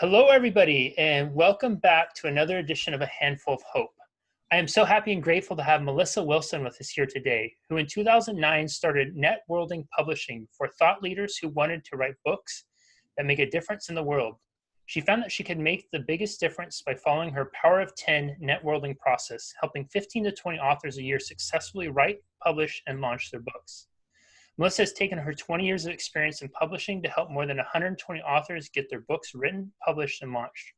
Hello, everybody, and welcome back to another edition of A Handful of Hope. I am so happy and grateful to have Melissa Wilson with us here today, who in 2009 started Networlding Publishing for thought leaders who wanted to write books that make a difference in the world. She found that she could make the biggest difference by following her Power of 10 networlding process, helping 15 to 20 authors a year successfully write, publish, and launch their books. Melissa has taken her 20 years of experience in publishing to help more than 120 authors get their books written, published, and launched.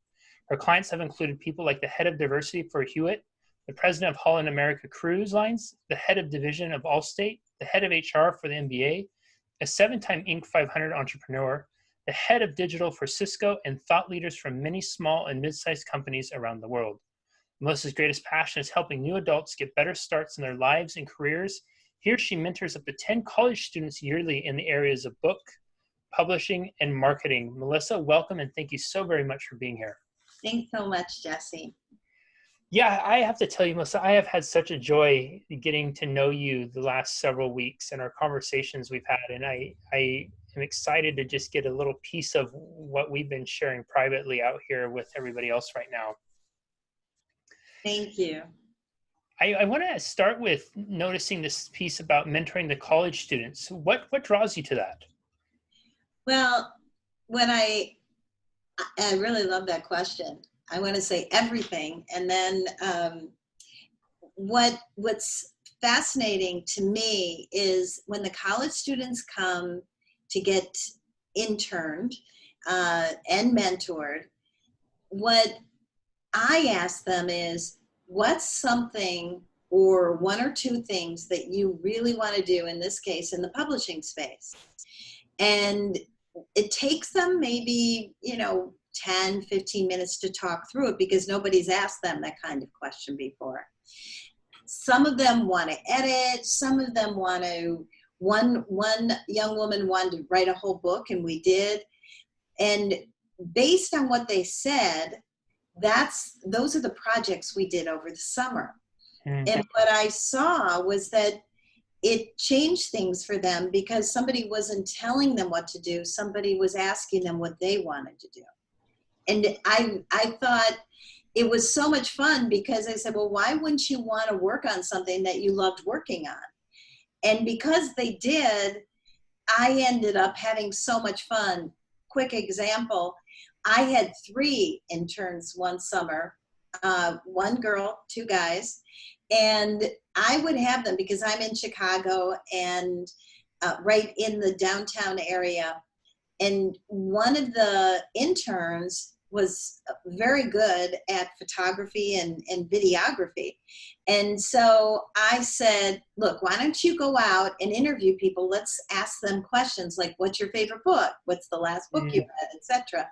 Her clients have included people like the head of diversity for Hewitt, the president of Holland America Cruise Lines, the head of division of Allstate, the head of HR for the NBA, a 7-time Inc. 500 entrepreneur, the head of digital for Cisco, and thought leaders from many small and mid-sized companies around the world. Melissa's greatest passion is helping new adults get better starts in their lives and careers. Here she mentors up to 10 college students yearly in the areas of book, publishing, and marketing. Melissa, welcome, and thank you so very much for being here. Thanks so much, Jesse. Yeah, I have to tell you, Melissa, I have had such a joy getting to know you the last several weeks and our conversations we've had, and I am excited to just get a little piece of what we've been sharing privately out here with everybody else right now. Thank you. I want to start with noticing this piece about mentoring the college students. What draws you to that? Well, when I really love that question. I want to say everything. And then what's fascinating to me is when the college students come to get interned and mentored, what I ask them is, what's something or one or two things that you really want to do, in this case, in the publishing space? And it takes them maybe, 10, 15 minutes to talk through it because nobody's asked them that kind of question before. Some of them want to edit, some of them want to, one young woman wanted to write a whole book, and we did. And based on what they said, those are the projects we did over the summer. Mm-hmm. And what I saw was that it changed things for them because somebody wasn't telling them what to do. Somebody was asking them what they wanted to do. And I thought it was so much fun because I said, well, why wouldn't you want to work on something that you loved working on? And because they did, I ended up having so much fun. Quick example, I had 3 interns one summer, 1 girl, 2 guys, and I would have them because I'm in Chicago and right in the downtown area. And one of the interns was very good at photography and videography. And so I said, look, why don't you go out and interview people? Let's ask them questions like, what's your favorite book? What's the last book you read, etc.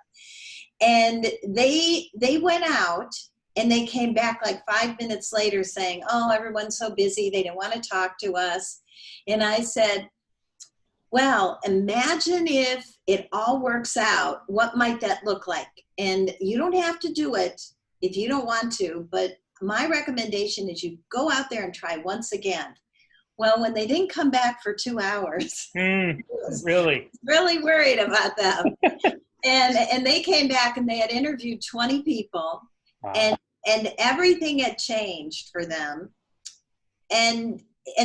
And they went out and they came back like 5 minutes later saying, oh, everyone's so busy. They didn't want to talk to us. And I said, well, imagine if it all works out. What might that look like? And you don't have to do it if you don't want to, but my recommendation is you go out there and try once again. Well, when they didn't come back for 2 hours, really worried about them. and they came back and they had interviewed 20 people. Wow. And everything had changed for them. And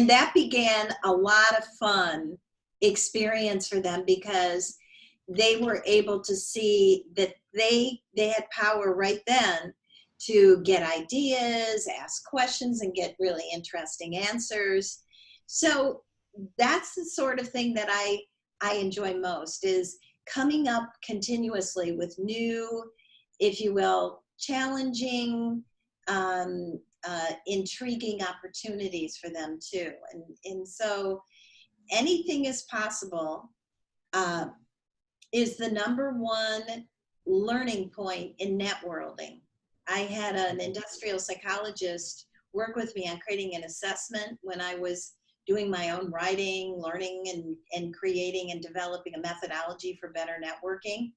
that began a lot of fun experience for them because they were able to see that they had power right then to get ideas, ask questions, and get really interesting answers. So that's the sort of thing that I enjoy most, is coming up continuously with new, if you will, challenging, intriguing opportunities for them too. And so anything is possible is the #1 learning point in networlding. I had an industrial psychologist work with me on creating an assessment when I was doing my own writing, learning, and creating and developing a methodology for better networking.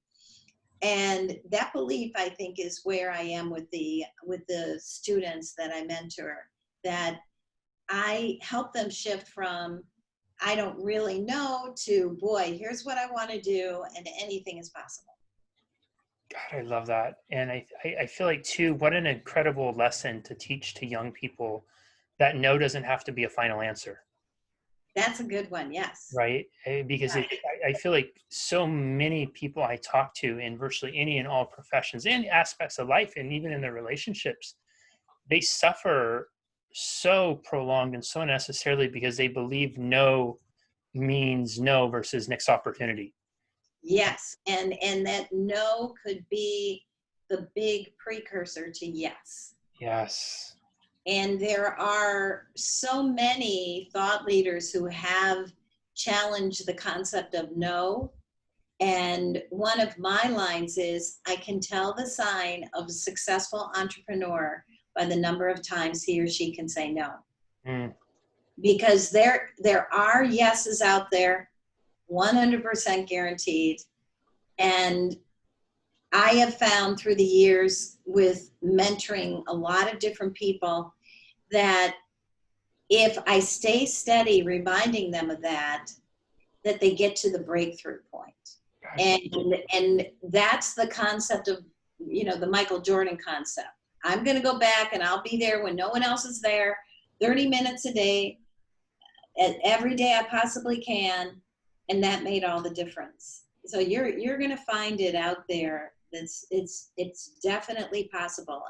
And that belief, I think, is where I am with the students that I mentor, that I help them shift from I don't really know to, boy, here's what I want to do, and anything is possible. God, I love that. And I feel like too, what an incredible lesson to teach to young people that no doesn't have to be a final answer. That's a good one. Yes. Right? Because I feel like so many people I talk to in virtually any and all professions and aspects of life, and even in their relationships, they suffer so prolonged and so unnecessarily because they believe no means no versus next opportunity. Yes. And that no could be the big precursor to yes. Yes. And there are so many thought leaders who have challenged the concept of no. And one of my lines is, I can tell the sign of a successful entrepreneur by the number of times he or she can say no. Mm. Because there are yeses out there, 100% guaranteed. And I have found through the years with mentoring a lot of different people that if I stay steady reminding them of that they get to the breakthrough point. And that's the concept of, the Michael Jordan concept. I'm going to go back and I'll be there when no one else is there, 30 minutes a day, every day I possibly can. And that made all the difference. So you're going to find it out there. It's definitely possible.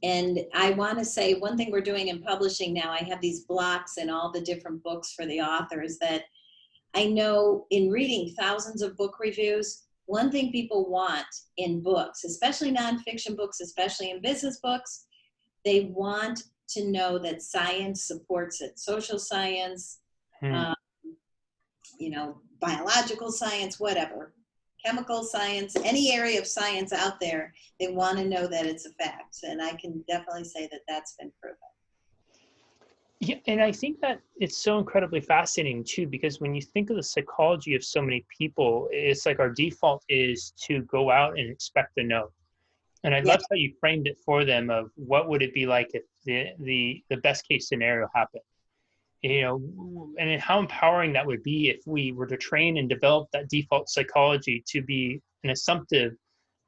And I want to say one thing we're doing in publishing now, I have these blocks in all the different books for the authors that I know in reading thousands of book reviews, one thing people want in books, especially nonfiction books, especially in business books, they want to know that science supports it. Social science, biological science, whatever, chemical science, any area of science out there, they want to know that it's a fact. And I can definitely say that that's been proven. Yeah, and I think that it's so incredibly fascinating too, because when you think of the psychology of so many people, it's like our default is to go out and expect a no. And I love how you framed it for them of what would it be like if the best case scenario happened. And how empowering that would be if we were to train and develop that default psychology to be an assumptive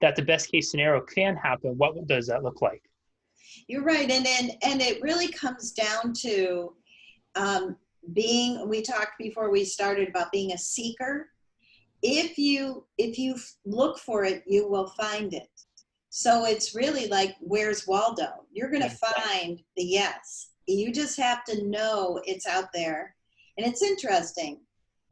that the best case scenario can happen. What does that look like? You're right. And it really comes down to we talked before we started about being a seeker. If you look for it, you will find it. So it's really like, where's Waldo? You're going to find the yes. You just have to know it's out there. And it's interesting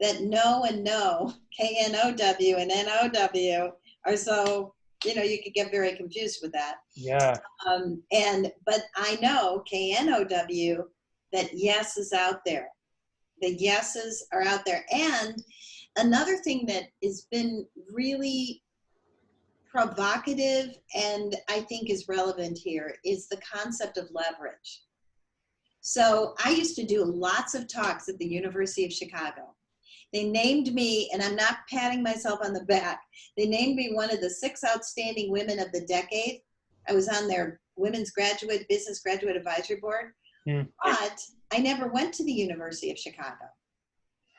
that no and no, K-N-O-W and N-O-W are so, you could get very confused with that. Yeah. But I know K-N-O-W, that yes is out there. The yeses are out there. And another thing that has been really provocative and I think is relevant here is the concept of leverage. So I used to do lots of talks at the University of Chicago. They named me, and I'm not patting myself on the back, they named me one of the 6 outstanding women of the decade. I was on their Women's Business Graduate Advisory Board, but I never went to the University of Chicago.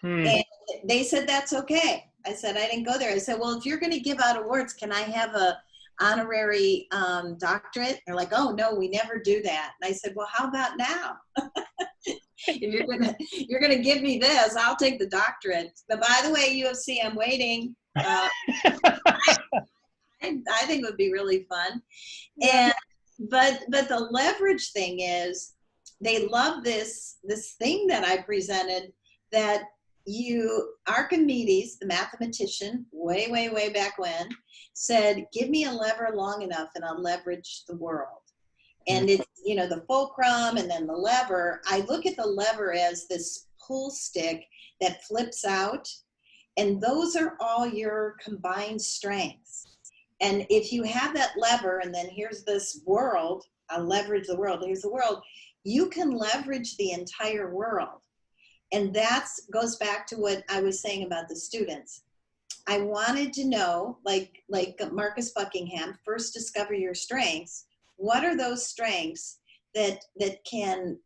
And they said, that's okay. I said, I didn't go there. I said, well, if you're going to give out awards, can I have a honorary doctorate? They're like, oh, no, we never do that. And I said, well, how about now? If you're gonna give me this, I'll take the doctorate. But by the way, UFC, I'm waiting. I think it would be really fun. And but the leverage thing is, they love this thing that I presented, that Archimedes, the mathematician, way back when, said, give me a lever long enough and I'll leverage the world. And it's, the fulcrum and then the lever. I look at the lever as this pull stick that flips out. And those are all your combined strengths. And if you have that lever, and then here's this world, I'll leverage the world, here's the world, you can leverage the entire world. And that goes back to what I was saying about the students. I wanted to know, like Marcus Buckingham, first discover your strengths. What are those strengths that can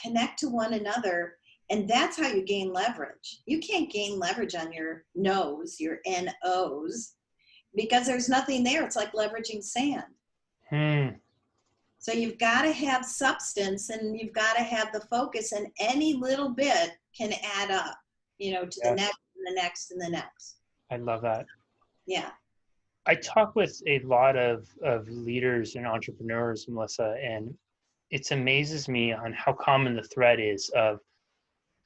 connect to one another? And that's how you gain leverage. You can't gain leverage on your no's, your N-O's. because there's nothing there. It's like leveraging sand. So you've got to have substance, and you've got to have the focus, and any little bit can add up, to the next and the next and the next. I love that. Yeah. I talk with a lot of leaders and entrepreneurs, Melissa, and it amazes me on how common the thread is of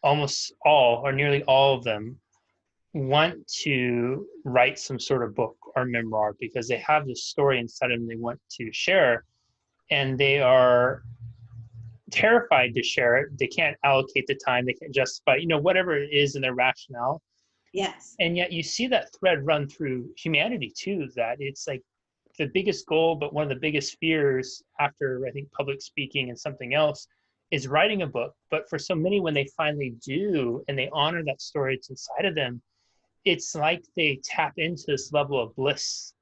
almost all or nearly all of them want to write some sort of book or memoir because they have this story inside of them they want to share, and they are terrified to share it. They can't allocate the time. They can't justify, whatever it is in their rationale. Yes. And yet you see that thread run through humanity too, that it's like the biggest goal, but one of the biggest fears after, I think, public speaking and something else is writing a book. But for so many, when they finally do and they honor that story it's inside of them, it's like they tap into this level of bliss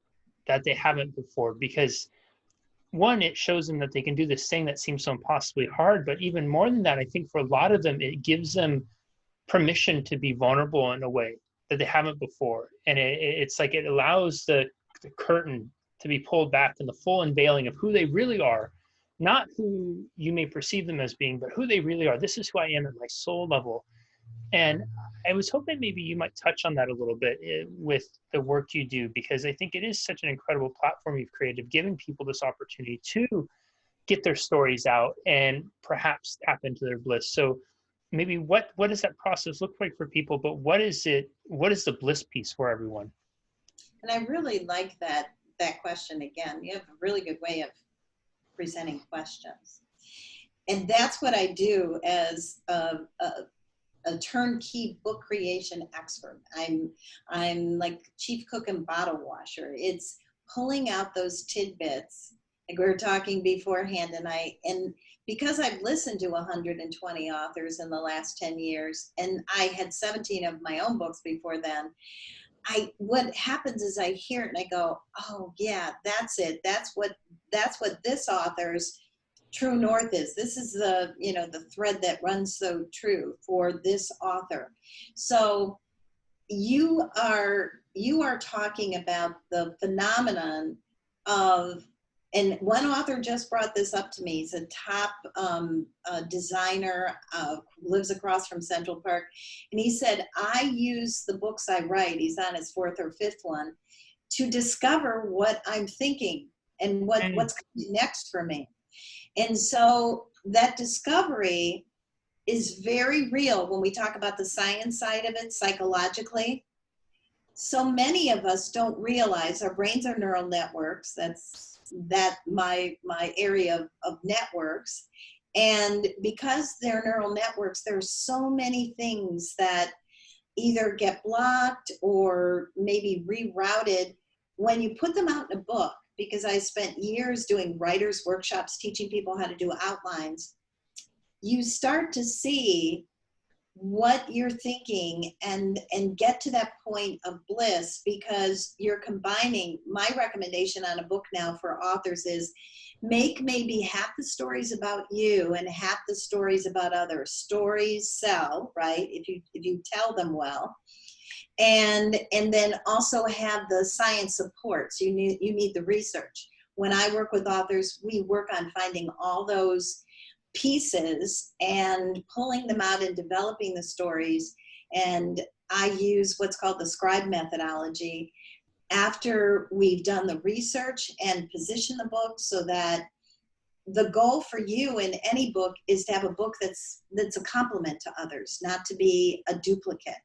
that they haven't before, because one, it shows them that they can do this thing that seems so impossibly hard. But even more than that, I think for a lot of them, it gives them permission to be vulnerable in a way that they haven't before. And it's like it allows the curtain to be pulled back and the full unveiling of who they really are, not who you may perceive them as being, but who they really are. This is who I am at my soul level. And I was hoping maybe you might touch on that a little bit with the work you do, because I think it is such an incredible platform you've created, giving people this opportunity to get their stories out and perhaps tap into their bliss. So maybe what does that process look like for people, but what is the bliss piece for everyone? And I really like that question. Again, you have a really good way of presenting questions. And that's what I do as a turnkey book creation expert. I'm like chief cook and bottle washer. It's pulling out those tidbits, like we were talking beforehand, and because I've listened to 120 authors in the last 10 years, and I had 17 of my own books before then, what happens is I hear it and I go, oh yeah, that's it. That's what this author's true north is. This is the thread that runs so true for this author. So you are talking about the phenomenon of, and one author just brought this up to me. He's a top designer, lives across from Central Park. And he said, I use the books I write, he's on his 4th or 5th one, to discover what I'm thinking and what's coming next for me. And so that discovery is very real when we talk about the science side of it, psychologically. So many of us don't realize our brains are neural networks. That's my area of networks. And because they're neural networks, there's so many things that either get blocked or maybe rerouted when you put them out in a book. Because I spent years doing writers' workshops, teaching people how to do outlines, you start to see what you're thinking and get to that point of bliss, because you're combining. My recommendation on a book now for authors is make maybe half the stories about you and half the stories about others. Stories sell, right? If you tell them well. And then also have the science support. So you need the research. When I work with authors, we work on finding all those pieces and pulling them out and developing the stories. And I use what's called the scribe methodology after we've done the research and position the book, so that the goal for you in any book is to have a book that's a complement to others, not to be a duplicate.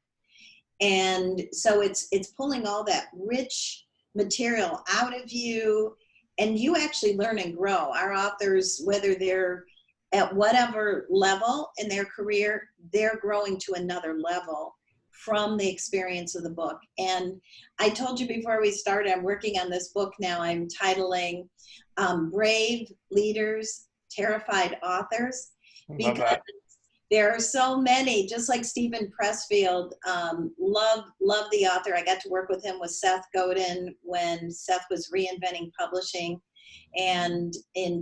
And so it's pulling all that rich material out of you, and you actually learn and grow. Our authors, whether they're at whatever level in their career, they're growing to another level from the experience of the book. And I told you before we started, I'm working on this book now. I'm titling Brave Leaders, Terrified Authors, because there are so many, just like Stephen Pressfield, love the author. I got to work with him with Seth Godin when Seth was reinventing publishing and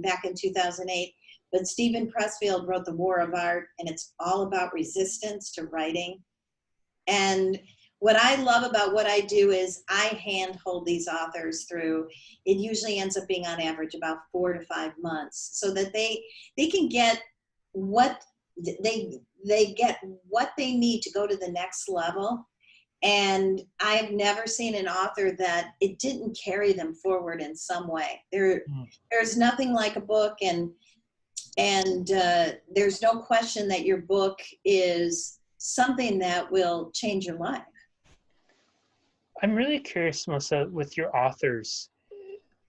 back in 2008. But Stephen Pressfield wrote The War of Art, and it's all about resistance to writing. And what I love about what I do is I handhold these authors through. It usually ends up being on average about 4 to 5 months, so that they can get what they get what they need to go to the next level. And I have never seen an author that it didn't carry them forward in some way. There's nothing like a book, and there's no question that your book is something that will change your life. I'm really curious, Melissa, with your authors.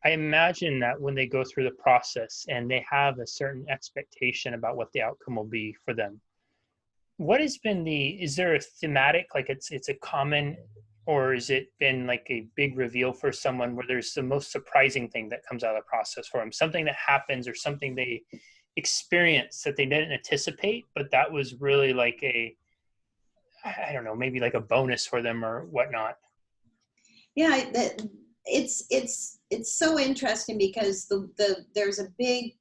I imagine that when they go through the process and they have a certain expectation about what the outcome will be for them, what has been is there a thematic, like it's a common, or has it been like a big reveal for someone where there's the most surprising thing that comes out of the process for them? Something that happens or something they experience that they didn't anticipate, but that was really like I don't know, maybe like a bonus for them or whatnot. Yeah, it's so interesting because there's a big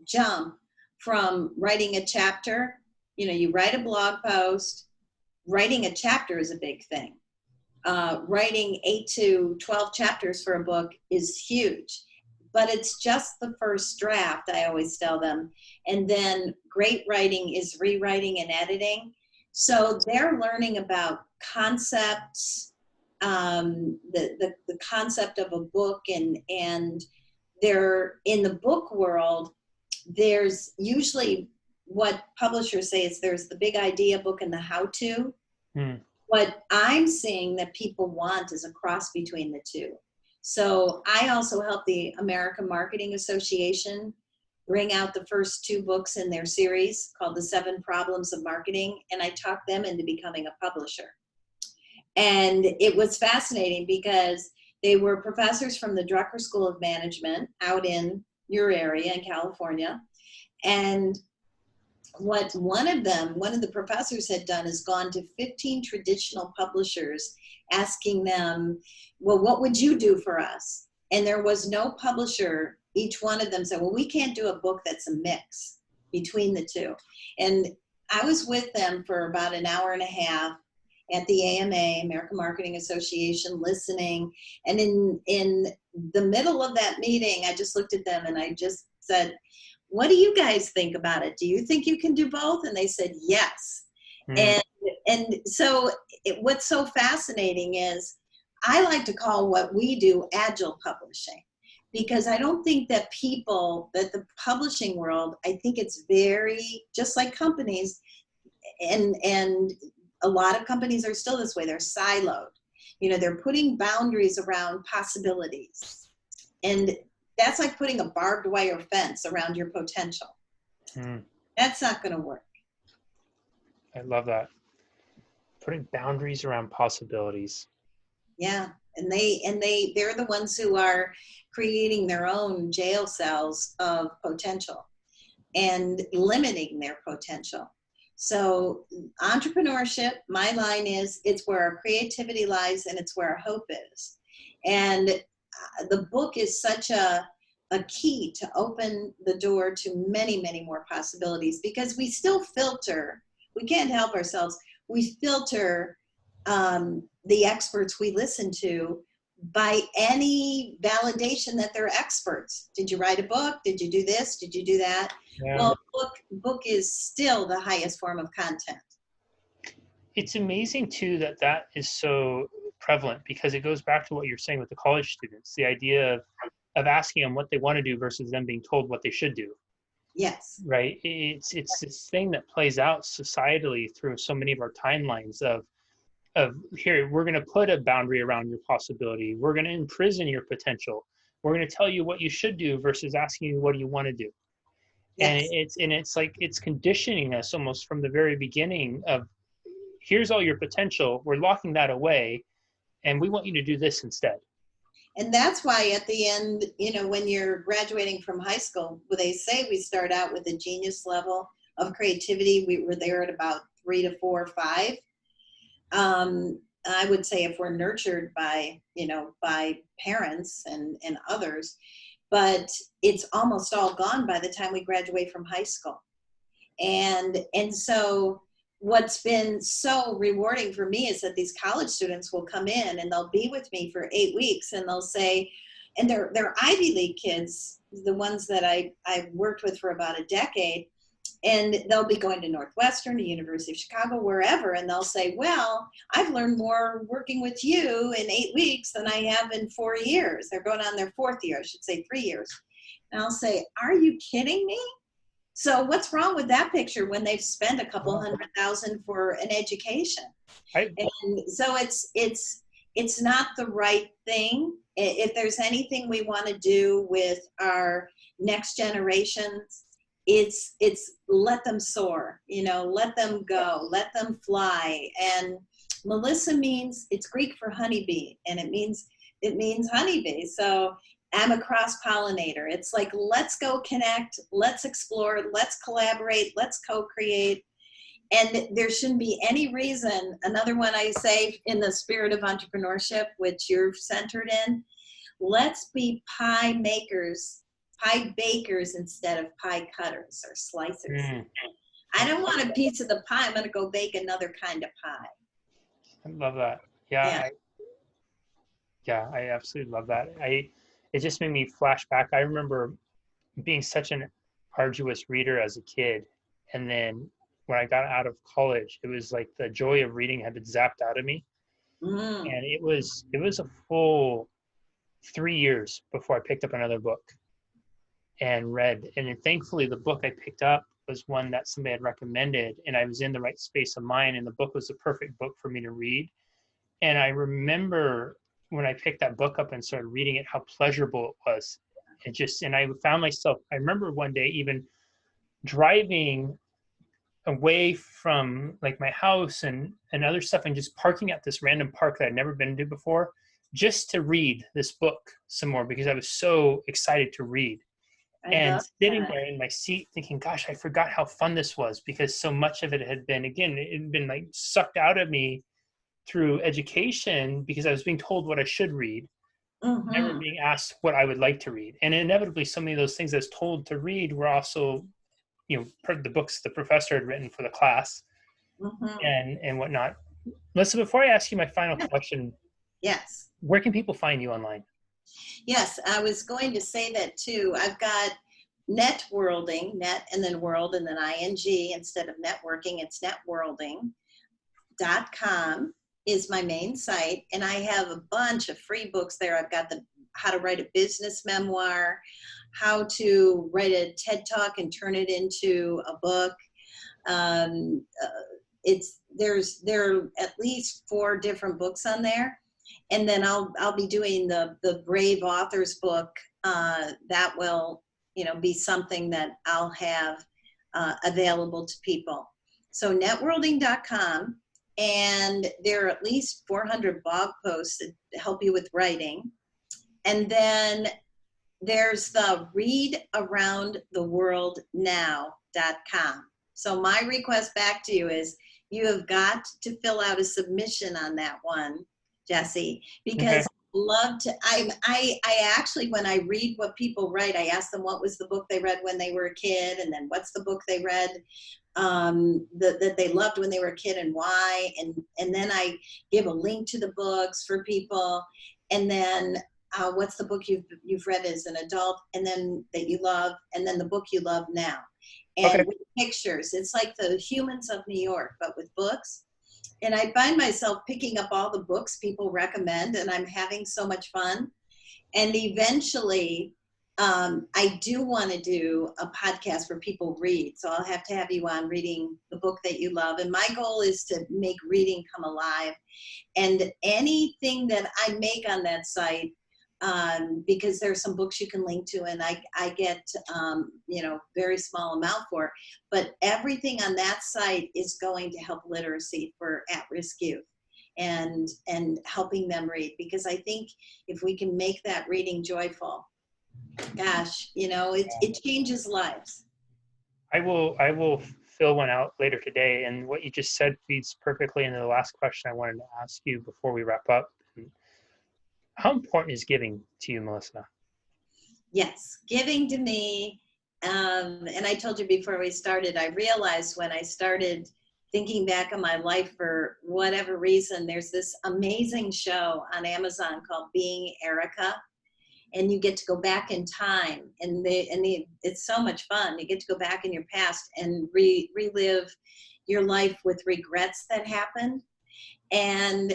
jump from writing a chapter. You write a blog post. Writing a chapter is a big thing. Writing 8 to 12 chapters for a book is huge, but it's just the first draft, I always tell them. And then great writing is rewriting and editing. So they're learning about concepts, the concept of a book, and they're in the book world. There's usually what publishers say is there's the big idea book and the how-to. What I'm seeing that people want is a cross between the two. So I also help the American Marketing Association bring out the first 2 books in their series called The 7 Problems of Marketing, and I talked them into becoming a publisher. And it was fascinating because they were professors from the Drucker School of Management out in your area in California. And what one of the professors had done is gone to 15 traditional publishers asking them, well, what would you do for us? And there was no publisher. Each one of them said, well, we can't do a book that's a mix between the two. And I was with them for about an hour and a half at the AMA, American Marketing Association, listening. And in the middle of that meeting, I just looked at them and I just said, what do you guys think about it? Do you think you can do both? And they said, yes. And so what's so fascinating is I like to call what we do agile publishing, because I don't think that the publishing world, I think it's very, just like companies, and a lot of companies are still this way, they're siloed. They're putting boundaries around possibilities. And that's like putting a barbed wire fence around your potential. That's not going to work. I love that. Putting boundaries around possibilities. Yeah. And they're the ones who are creating their own jail cells of potential and limiting their potential. So entrepreneurship, my line is, it's where our creativity lies and it's where our hope is. And the book is such a key to open the door to many, many more possibilities, because we still filter. We can't help ourselves. We filter the experts we listen to by any validation that they're experts. Did you write a book? Did you do this? Did you do that? Yeah. Well, book is still the highest form of content. It's amazing too that is so prevalent, because it goes back to what you're saying with the college students, the idea of asking them what they want to do versus them being told what they should do. Yes. Right. It's this thing that plays out societally through so many of our timelines of here, we're going to put a boundary around your possibility. We're going to imprison your potential. We're going to tell you what you should do versus asking you what do you want to do. Yes. And it's like it's conditioning us almost from the very beginning of, here's all your potential. We're locking that away, and we want you to do this instead. And that's why at the end, when you're graduating from high school, they say we start out with a genius level of creativity. We were there at about 3 to 4 or 5. I would say if we're nurtured by parents and others, but it's almost all gone by the time we graduate from high school. And so what's been so rewarding for me is that these college students will come in and they'll be with me for 8 weeks, and they'll say, and they're Ivy League kids, the ones that I've worked with for about a decade, and they'll be going to Northwestern, the University of Chicago, wherever, and they'll say, well, I've learned more working with you in 8 weeks than I have in 4 years. They're going on their 4th year, I should say 3 years. And I'll say, are you kidding me? So what's wrong with that picture when they've spent a couple $100,000 for an education? And so it's not the right thing. If there's anything we want to do with our next generations, it's let them soar, let them go, let them fly. And Melissa means, it's Greek for honeybee, and it means honeybee. So I'm a cross-pollinator. It's like, let's go connect, let's explore, let's collaborate, let's co-create. And there shouldn't be any reason. Another one I say in the spirit of entrepreneurship, which you're centered in, let's be pie makers, pie bakers instead of pie cutters or slicers. I don't want a piece of the pie. I'm going to go bake another kind of pie. I love that. Yeah. I absolutely love that. It just made me flash back. I remember being such an arduous reader as a kid. And then when I got out of college, it was like the joy of reading had been zapped out of me. And it was a full 3 years before I picked up another book and read. And then thankfully the book I picked up was one that somebody had recommended, and I was in the right space of mind, and the book was the perfect book for me to read. And I remember when I picked that book up and started reading it, how pleasurable it was. And I found myself, I remember one day even driving away from like my house and other stuff, and just parking at this random park that I'd never been to before, just to read this book some more, because I was so excited to read. And sitting there in my seat thinking, gosh, I forgot how fun this was, because so much of it had been, again, it had been like sucked out of me through education, because I was being told what I should read, never being asked what I would like to read. And inevitably, so many of those things I was told to read were also, the books the professor had written for the class and whatnot. Melissa, before I ask you my final question, yes, where can people find you online? Yes, I was going to say that too. I've got Networlding, net and then world and then ing instead of networking. It's networlding.com is my main site. And I have a bunch of free books there. I've got the how to write a business memoir, how to write a TED Talk and turn it into a book. There are at least 4 different books on there. And then I'll be doing the Brave Authors book. That will, be something that I'll have available to people. So networlding.com, and there are at least 400 blog posts that help you with writing. And then there's the readaroundtheworldnow.com. So my request back to you is, you have got to fill out a submission on that one, Jesse, because I actually, when I read what people write, I ask them what was the book they read when they were a kid, and then what's the book they read that they loved when they were a kid and why, and then I give a link to the books for people, and then what's the book you've read as an adult and then that you love, and then the book you love now, and with pictures. It's like the Humans of New York, but with books. And I find myself picking up all the books people recommend, and I'm having so much fun. And eventually, I do want to do a podcast where people read. So I'll have to have you on reading the book that you love. And my goal is to make reading come alive. And anything that I make on that site, because there's some books you can link to, and I get, very small amount for it. But everything on that site is going to help literacy for at-risk youth and helping them read. Because I think if we can make that reading joyful, gosh, it changes lives. I will fill one out later today. And what you just said feeds perfectly into the last question I wanted to ask you before we wrap up. How important is giving to you, Melissa? Yes, giving to me, and I told you before we started, I realized when I started thinking back on my life for whatever reason, there's this amazing show on Amazon called Being Erica. And you get to go back in time, and it's so much fun. You get to go back in your past and relive your life with regrets that happened. And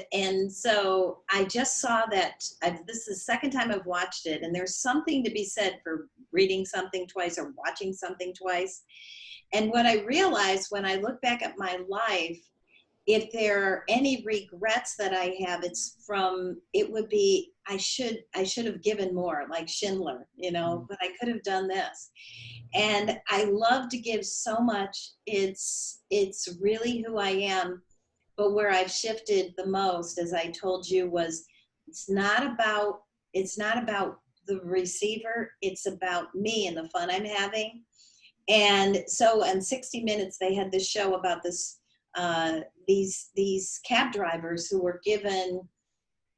so I just saw that. This is the second time I've watched it, and there's something to be said for reading something twice or watching something twice. And what I realized when I look back at my life, if there are any regrets that I have, it would be, I should have given more, like Schindler, but I could have done this. And I love to give so much. It's really who I am. But where I've shifted the most, as I told you, was it's not about the receiver. It's about me and the fun I'm having. And so on 60 Minutes, they had this show about these cab drivers who were given,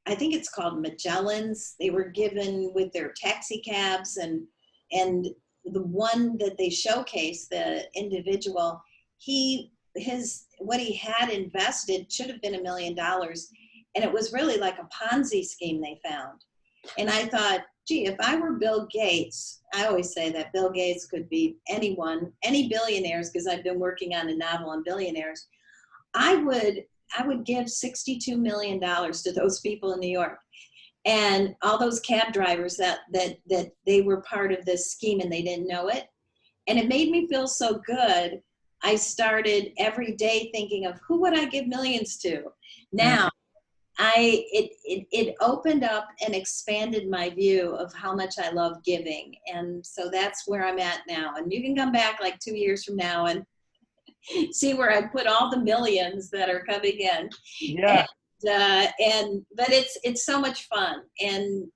I think it's called Magellans. They were given with their taxi cabs, and the one that they showcased, the individual, what he had invested should have been $1 million, and it was really like a Ponzi scheme they found. And I thought, gee, if I were Bill Gates, I always say that Bill Gates could be anyone, any billionaires, because I've been working on a novel on billionaires. I would give $62 million to those people in New York, and all those cab drivers that they were part of this scheme and they didn't know it. And it made me feel so good. I started every day thinking of who would I give millions to. Now, it opened up and expanded my view of how much I love giving. And so that's where I'm at now. And you can come back like 2 years from now and see where I put all the millions that are coming in. Yeah. But it's so much fun. And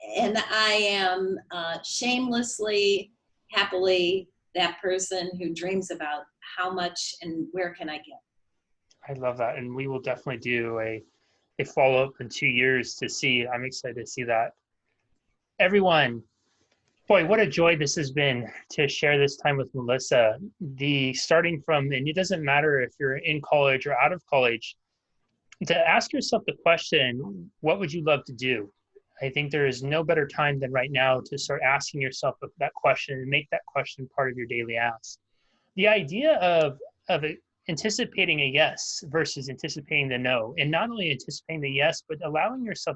I am shamelessly, happily that person who dreams about how much and where can I get. I love that. And we will definitely do a follow-up in 2 years to see. I'm excited to see that. Everyone, boy, what a joy this has been to share this time with Melissa. Starting from, and it doesn't matter if you're in college or out of college, to ask yourself the question, what would you love to do? I think there is no better time than right now to start asking yourself that question and make that question part of your daily ask. The idea of anticipating a yes versus anticipating the no, and not only anticipating the yes, but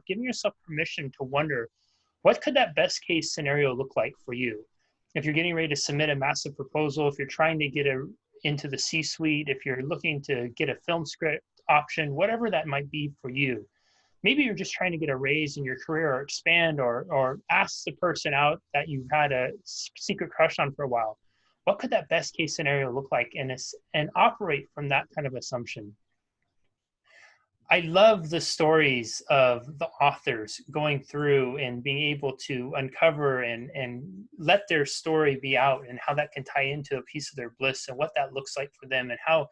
giving yourself permission to wonder, what could that best case scenario look like for you? If you're getting ready to submit a massive proposal, if you're trying to get into the C-suite, if you're looking to get a film script option, whatever that might be for you. Maybe you're just trying to get a raise in your career or expand or ask the person out that you've had a secret crush on for a while. What could that best case scenario look like, and operate from that kind of assumption? I love the stories of the authors going through and being able to uncover and let their story be out, and how that can tie into a piece of their bliss and what that looks like for them, and how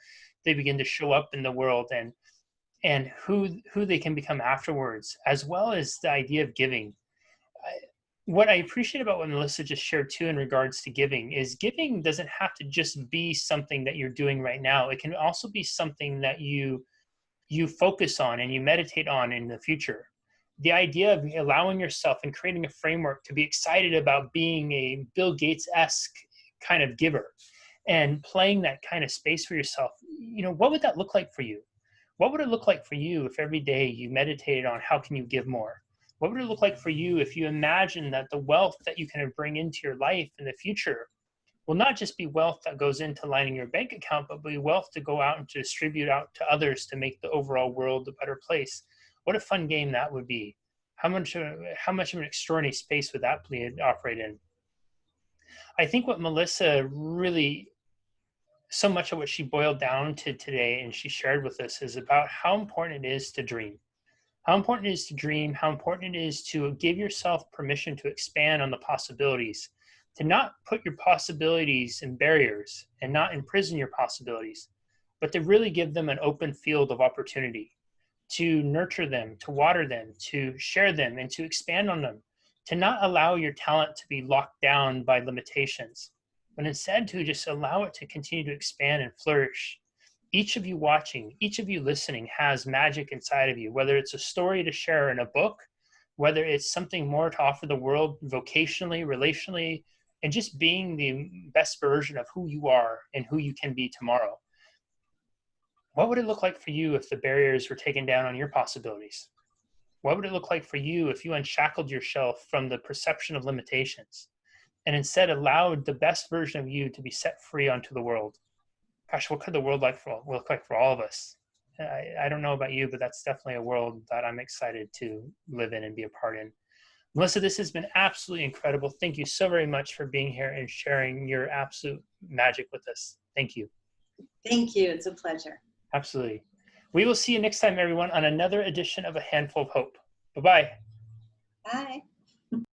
they begin to show up in the world, and who they can become afterwards, as well as the idea of giving. What I appreciate about what Melissa just shared too in regards to giving is giving doesn't have to just be something that you're doing right now. It can also be something that you focus on and you meditate on in the future. The idea of allowing yourself and creating a framework to be excited about being a Bill Gates-esque kind of giver and playing that kind of space for yourself. What would that look like for you? What would it look like for you if every day you meditated on how can you give more? What would it look like for you if you imagine that the wealth that you can bring into your life in the future will not just be wealth that goes into lining your bank account, but be wealth to go out and to distribute out to others to make the overall world a better place? What a fun game that would be. How much of an extraordinary space would that operate in? I think what Melissa really, so much of what she boiled down to today and she shared with us is about how important it is to dream. How important it is to dream, how important it is to give yourself permission to expand on the possibilities, to not put your possibilities in barriers and not imprison your possibilities, but to really give them an open field of opportunity, to nurture them, to water them, to share them, and to expand on them, to not allow your talent to be locked down by limitations, but instead to just allow it to continue to expand and flourish. each of you watching, each of you listening has magic inside of you, whether it's a story to share in a book, whether it's something more to offer the world vocationally, relationally, and just being the best version of who you are and who you can be tomorrow. What would it look like for you if the barriers were taken down on your possibilities? What would it look like for you if you unshackled yourself from the perception of limitations and instead allowed the best version of you to be set free onto the world? Gosh, what could the world look like for all of us? I don't know about you, but that's definitely a world that I'm excited to live in and be a part in. Melissa, this has been absolutely incredible. Thank you so very much for being here and sharing your absolute magic with us. Thank you. Thank you. It's a pleasure. Absolutely. We will see you next time, everyone, on another edition of A Handful of Hope. Bye-bye. Bye.